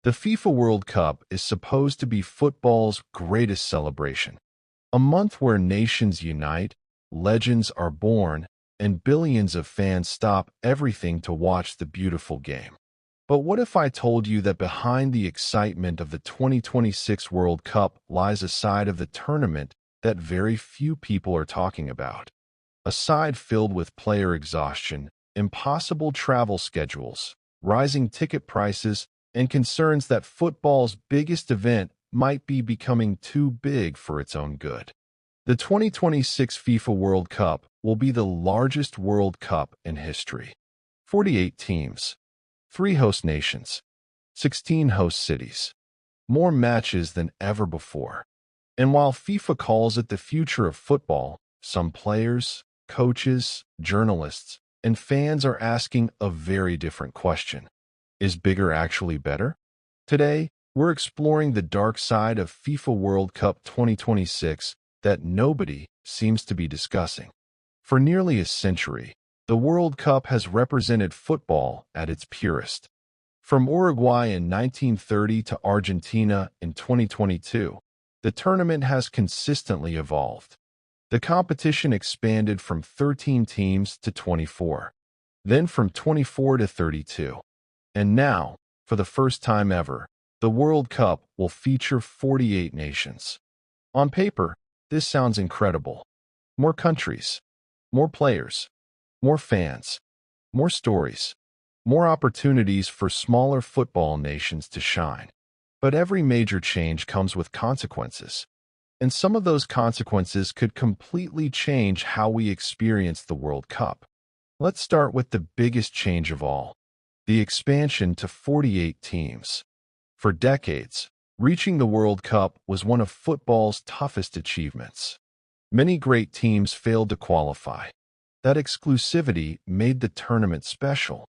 The FIFA World Cup is supposed to be football's greatest celebration, a month where nations unite, legends are born, and billions of fans stop everything to watch the beautiful game. But what if I told you that behind the excitement of the 2026 World Cup lies a side of the tournament that very few people are talking about? A side filled with player exhaustion, impossible travel schedules, rising ticket prices, and concerns that football's biggest event might be becoming too big for its own good. The 2026 FIFA World Cup will be the largest World Cup in history. 48 teams, 3 host nations, 16 host cities, more matches than ever before. And while FIFA calls it the future of football, some players, coaches, journalists, and fans are asking a very different question. Is bigger actually better? Today, we're exploring the dark side of FIFA World Cup 2026 that nobody seems to be discussing. For nearly a century, the World Cup has represented football at its purest. From Uruguay in 1930 to Argentina in 2022, the tournament has consistently evolved. The competition expanded from 13 teams to 24, then from 24 to 32. And now, for the first time ever, the World Cup will feature 48 nations. On paper, this sounds incredible. More countries, more players, more fans, more stories, more opportunities for smaller football nations to shine. But every major change comes with consequences. And some of those consequences could completely change how we experience the World Cup. Let's start with the biggest change of all. The expansion to 48 teams. For decades, reaching the World Cup was one of football's toughest achievements. Many great teams failed to qualify. That exclusivity made the tournament special.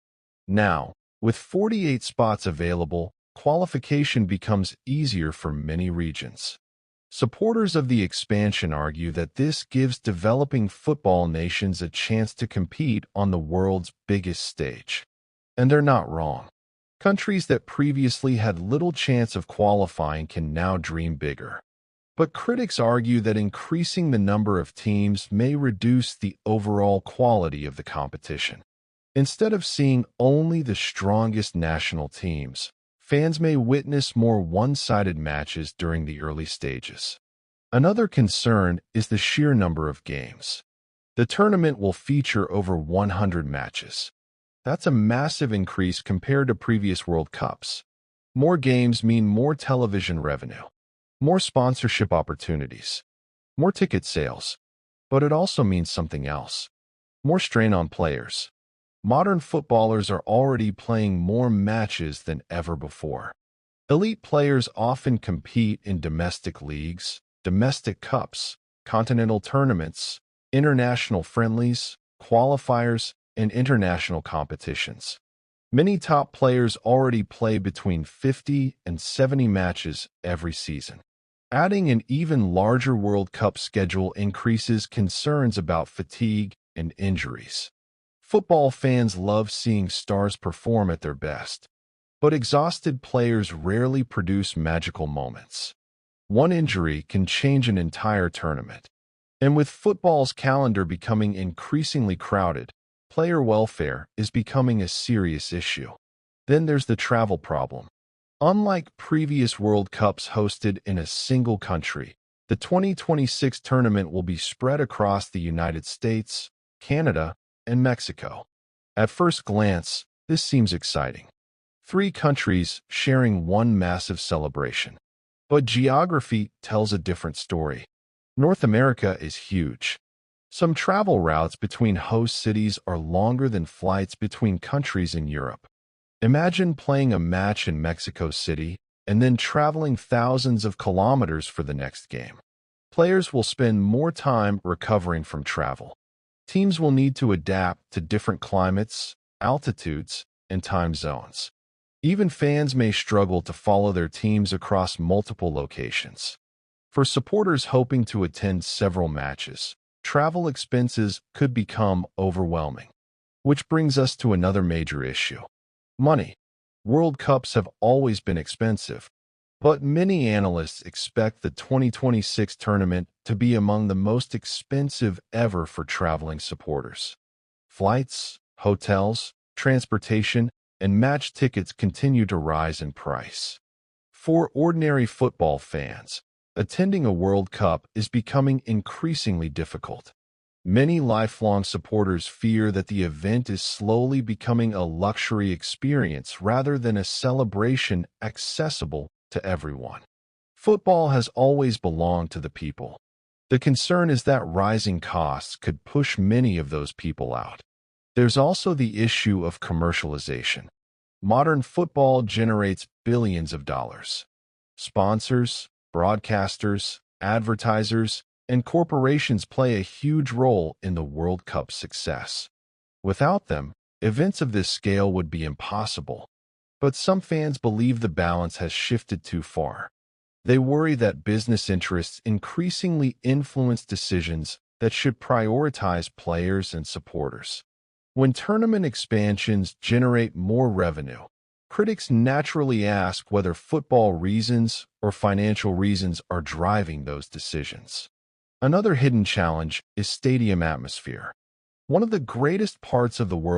Now, with 48 spots available, qualification becomes easier for many regions. Supporters of the expansion argue that this gives developing football nations a chance to compete on the world's biggest stage. And they're not wrong. Countries that previously had little chance of qualifying can now dream bigger. But critics argue that increasing the number of teams may reduce the overall quality of the competition. Instead of seeing only the strongest national teams, fans may witness more one-sided matches during the early stages. Another concern is the sheer number of games. The tournament will feature over 100 matches. That's a massive increase compared to previous World Cups. More games mean more television revenue, more sponsorship opportunities, more ticket sales. But it also means something else. More strain on players. Modern footballers are already playing more matches than ever before. Elite players often compete in domestic leagues, domestic cups, continental tournaments, international friendlies, qualifiers, and international competitions. Many top players already play between 50 and 70 matches every season. Adding an even larger World Cup schedule increases concerns about fatigue and injuries. Football fans love seeing stars perform at their best, but exhausted players rarely produce magical moments. One injury can change an entire tournament. And with football's calendar becoming increasingly crowded, player welfare is becoming a serious issue. Then there's the travel problem. Unlike previous World Cups hosted in a single country, the 2026 tournament will be spread across the United States, Canada, and Mexico. At first glance, this seems exciting. 3 countries sharing one massive celebration. But geography tells a different story. North America is huge. Some travel routes between host cities are longer than flights between countries in Europe. Imagine playing a match in Mexico City and then traveling thousands of kilometers for the next game. Players will spend more time recovering from travel. Teams will need to adapt to different climates, altitudes, and time zones. Even fans may struggle to follow their teams across multiple locations. For supporters hoping to attend several matches, travel expenses could become overwhelming. Which brings us to another major issue: money. World Cups have always been expensive, but many analysts expect the 2026 tournament to be among the most expensive ever for traveling supporters. Flights, hotels, transportation, and match tickets continue to rise in price. For ordinary football fans, attending a World Cup is becoming increasingly difficult. Many lifelong supporters fear that the event is slowly becoming a luxury experience rather than a celebration accessible to everyone. Football has always belonged to the people. The concern is that rising costs could push many of those people out. There's also the issue of commercialization. Modern football generates billions of dollars. Sponsors, broadcasters, advertisers, and corporations play a huge role in the World Cup's success. Without them, events of this scale would be impossible. But some fans believe the balance has shifted too far. They worry that business interests increasingly influence decisions that should prioritize players and supporters. When tournament expansions generate more revenue, critics naturally ask whether football reasons or financial reasons are driving those decisions. Another hidden challenge is stadium atmosphere. One of the greatest parts of the World